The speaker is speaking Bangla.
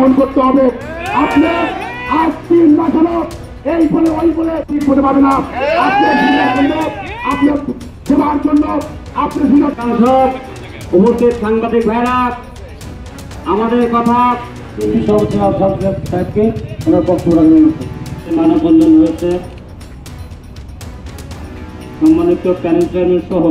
গ্রহণ করতে হবে। আপনি আজ 3 মাস হলো এই বলে ওই বলে ঠিক হতে পারবে না। আপনার সেবার জন্য আপনি উপস্থিত সাংবাদিক ভাইরা আমাদের কথা সাহেবকে ওনার বক্তব্য রাখবেন। মানববন্ধন রয়েছে সম্মানিত প্যানেল চেয়ারম্যান সহ